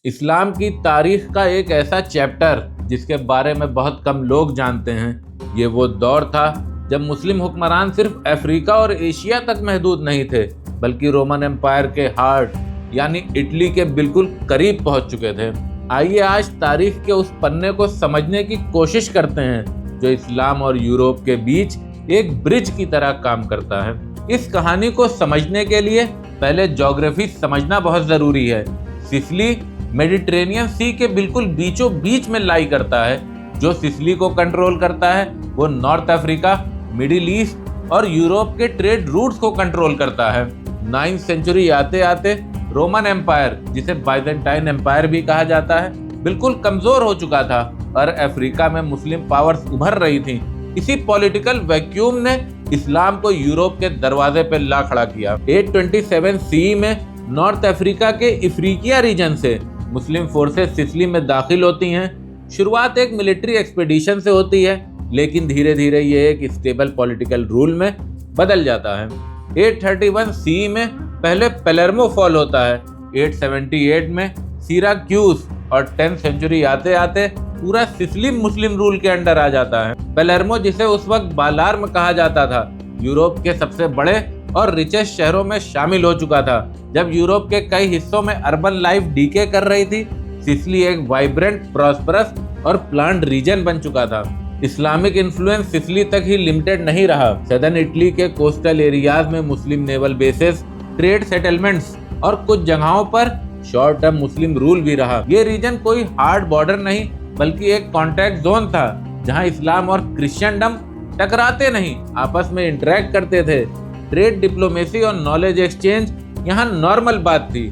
इस्लाम की तारीख का एक ऐसा चैप्टर जिसके बारे में बहुत कम लोग जानते हैं। ये वो दौर था जब मुस्लिम हुक्मरान सिर्फ अफ्रीका और एशिया तक महदूद नहीं थे, बल्कि रोमन एम्पायर के हार्ट यानी इटली के बिल्कुल करीब पहुंच चुके थे। आइए आज तारीख के उस पन्ने को समझने की कोशिश करते हैं जो इस्लाम और यूरोप के बीच एक ब्रिज की तरह काम करता है। इस कहानी को समझने के लिए पहले ज्योग्राफी समझना बहुत जरूरी है। सिसिली मेडिटेरेनियन सी के बिल्कुल बीचों बीच में लाई करता है। जो सिसिली को कंट्रोल करता है वो नॉर्थ अफ्रीका, मिडिल ईस्ट और यूरोप के ट्रेड रूट्स को कंट्रोल करता है। 9वीं सेंचुरी आते आते रोमन एम्पायर, जिसे बाइजेंटाइन एम्पायर भी कहा जाता है, बिल्कुल कमजोर हो चुका था और अफ्रीका में मुस्लिम पावर्स उभर रही थीं। इसी पॉलिटिकल वैक्यूम ने इस्लाम को यूरोप के दरवाजे पर ला खड़ा किया। 827 सीई में नॉर्थ अफ्रीका के इफ्रीकिया रीजन से मुस्लिम फोर्सेस सिसिली में दाखिल होती हैं। शुरुआत एक मिलिट्री एक्सपेडिशन से होती है, लेकिन धीरे धीरे ये एक स्टेबल पॉलिटिकल रूल में बदल जाता है। 831 सीई में पहले पेलेर्मो फॉल होता है। 878 में सिराक्यूस और 10th सेंचुरी आते आते पूरा सिसिली मुस्लिम रूल के अंडर आ जाता है। पेलेर्मो, जिसे उस वक्त बालार्म कहा जाता था, यूरोप के सबसे बड़े और रिचेस्ट शहरों में शामिल हो चुका था। जब यूरोप के कई हिस्सों में अर्बन लाइफ डीके कर रही थी, सिसिली एक वाइब्रेंट, प्रॉस्परस और प्लान्ड रीजन बन चुका था। इस्लामिक इन्फ्लुएंस सिसिली तक ही लिमिटेड नहीं रहा। सदर्न इटली के कोस्टल एरियाज में मुस्लिम नेवल बेसेस, ट्रेड सेटलमेंट्स और कुछ जगहों पर शॉर्ट टर्म मुस्लिम रूल भी रहा। ये रीजन कोई हार्ड बॉर्डर नहीं बल्कि एक कॉन्टैक्ट जोन था, जहां इस्लाम और क्रिश्चियनडम टकराते नहीं, आपस में इंटरेक्ट करते थे। ट्रेड, डिप्लोमेसी और नॉलेज एक्सचेंज यहाँ नॉर्मल बात थी।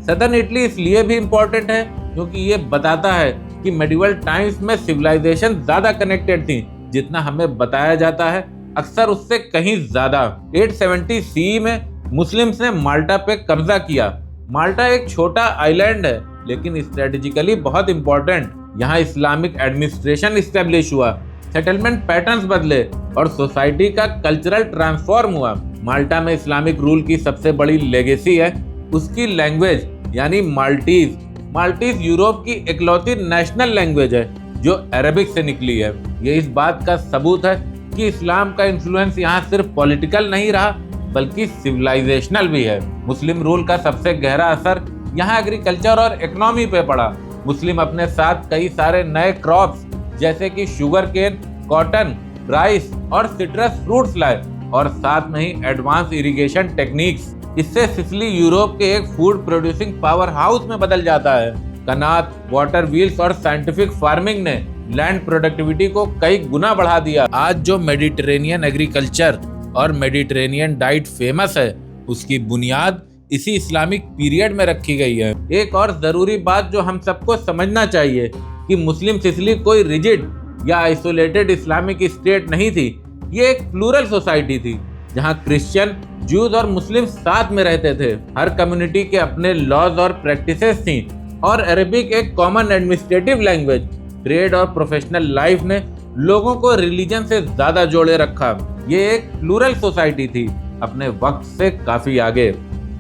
सदर्न इटली इसलिए भी इम्पोर्टेंट है क्योंकि ये बताता है कि मेडिवल टाइम्स में सिविलाइजेशन ज्यादा कनेक्टेड थी, जितना हमें बताया जाता है अक्सर उससे कहीं ज्यादा। 870 सीई में मुस्लिम्स ने माल्टा पे कब्जा किया। माल्टा एक छोटा आइलैंड है, लेकिन स्ट्रेटेजिकली बहुत इंपॉर्टेंट। यहाँ इस्लामिक एडमिनिस्ट्रेशन इस्टेब्लिश हुआ, सेटलमेंट पैटर्न्स बदले और सोसाइटी का कल्चरल ट्रांसफॉर्म हुआ। माल्टा में इस्लामिक रूल की सबसे बड़ी लेगेसी है उसकी लैंग्वेज यानी माल्टीज। माल्टीज यूरोप की इकलौती नेशनल लैंग्वेज है जो अरबिक से निकली है। ये इस बात का सबूत है कि इस्लाम का इन्फ्लुएंस यहाँ सिर्फ पॉलिटिकल नहीं रहा बल्कि सिविलाइजेशनल भी है। मुस्लिम रूल का सबसे गहरा असर यहाँ एग्रीकल्चर और इकोनॉमी पे पड़ा। मुस्लिम अपने साथ कई सारे नए क्रॉप्स जैसे कि शुगर केन, कॉटन, राइस और सिट्रस फ्रूट्स लाए और साथ में ही एडवांस इरिगेशन टेक्निक्स। इससे सिसिली यूरोप के एक फूड प्रोड्यूसिंग पावर हाउस में बदल जाता है। कनात, वाटर व्हील्स और साइंटिफिक फार्मिंग ने लैंड प्रोडक्टिविटी को कई गुना बढ़ा दिया। आज जो मेडिटेरेनियन एग्रीकल्चर और मेडिटेरेनियन डाइट फेमस है, उसकी बुनियाद इसी इस्लामिक पीरियड में रखी गई है। एक और जरूरी बात जो हम सबको समझना चाहिए कि मुस्लिम सिसिली कोई रिजिड या आइसोलेटेड इस्लामिक स्टेट नहीं थी। ये एक प्लूरल सोसाइटी थी जहां क्रिश्चियन, ज्यूज और मुस्लिम साथ में रहते थे। हर कम्युनिटी के अपने लॉज और प्रैक्टिसेस थी और अरबिक एक कॉमन एडमिनिस्ट्रेटिव लैंग्वेज। ट्रेड और प्रोफेशनल लाइफ ने लोगों को रिलीजन से ज्यादा जोड़े रखा। ये एक प्लूरल सोसाइटी थी, अपने वक्त से काफी आगे।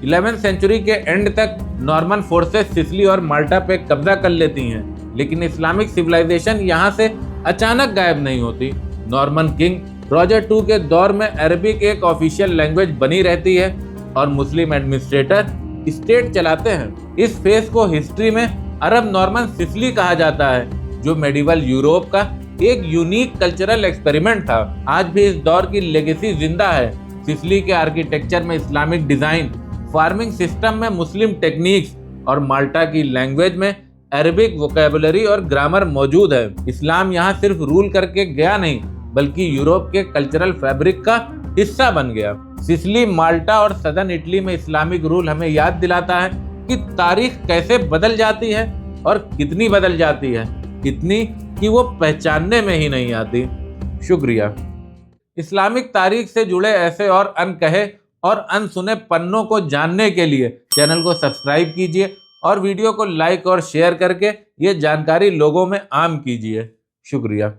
11th सेंचुरी के एंड तक नॉर्मन फोर्सेस सिसिली और माल्टा पे कब्जा कर लेती हैं, लेकिन इस्लामिक सिविलाइजेशन यहाँ से अचानक गायब नहीं होती। नॉर्मन किंग रॉजर II के दौर में अरबिक एक ऑफिशियल लैंग्वेज बनी रहती है और मुस्लिम एडमिनिस्ट्रेटर स्टेट चलाते हैं। इस फेज को हिस्ट्री में अरब नॉर्मन सिसिली कहा जाता है, जो मेडिवल यूरोप का एक यूनिक कल्चरल एक्सपेरिमेंट था। आज भी इस दौर की लेगेसी जिंदा है। सिसिली के आर्किटेक्चर में इस्लामिक डिजाइन, फार्मिंग सिस्टम में मुस्लिम टेक्निक्स और माल्टा की लैंग्वेज में अरबिक वोकैबुलरी और ग्रामर मौजूद है। इस्लाम यहाँ सिर्फ रूल करके गया नहीं बल्कि यूरोप के कल्चरल फैब्रिक का हिस्सा बन गया। सिसिली, माल्टा और सदर्न इटली में इस्लामिक रूल हमें याद दिलाता है कि तारीख कैसे बदल जाती है और कितनी बदल जाती है, इतनी कि वो पहचानने में ही नहीं आती। शुक्रिया। इस्लामिक तारीख से जुड़े ऐसे और अनकहे और अनसुने पन्नों को जानने के लिए चैनल को सब्सक्राइब कीजिए और वीडियो को लाइक और शेयर करके ये जानकारी लोगों में आम कीजिए। शुक्रिया।